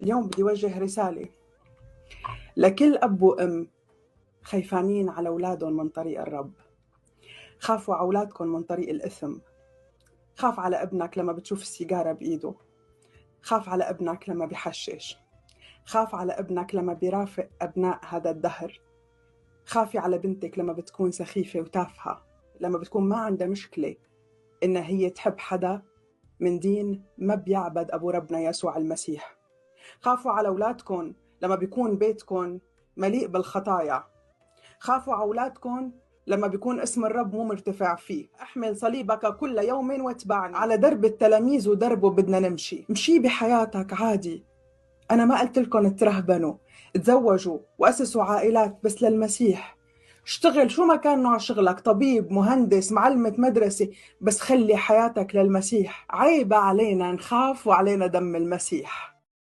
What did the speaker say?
اليوم بدي وجه رسالة لكل أب وأم خايفانين على أولادهم من طريق الرب. خافوا على أولادكم من طريق الإثم. خاف على ابنك لما بتشوف السيجارة بإيده. خاف على ابنك لما بيحشش. خاف على ابنك لما بيرافق أبناء هذا الدهر. خافي على بنتك لما بتكون سخيفة وتافهة، لما بتكون ما عندها مشكلة إن هي تحب حدا من دين ما بيعبد أبو ربنا يسوع المسيح. خافوا على أولادكم لما بيكون بيتكم مليء بالخطايا. خافوا على أولادكم لما بيكون اسم الرب مو مرتفع فيه. احمل صليبك كل يوم واتبعني. على درب التلاميذ ودربه بدنا نمشي. مشي بحياتك عادي. أنا ما قلت لكم ترهبنوا، تزوجوا وأسسوا عائلات، بس للمسيح. اشتغل شو ما كان نوع شغلك، طبيب، مهندس، معلمة مدرسة، بس خلي حياتك للمسيح. عيب علينا نخاف وعلينا دم المسيح.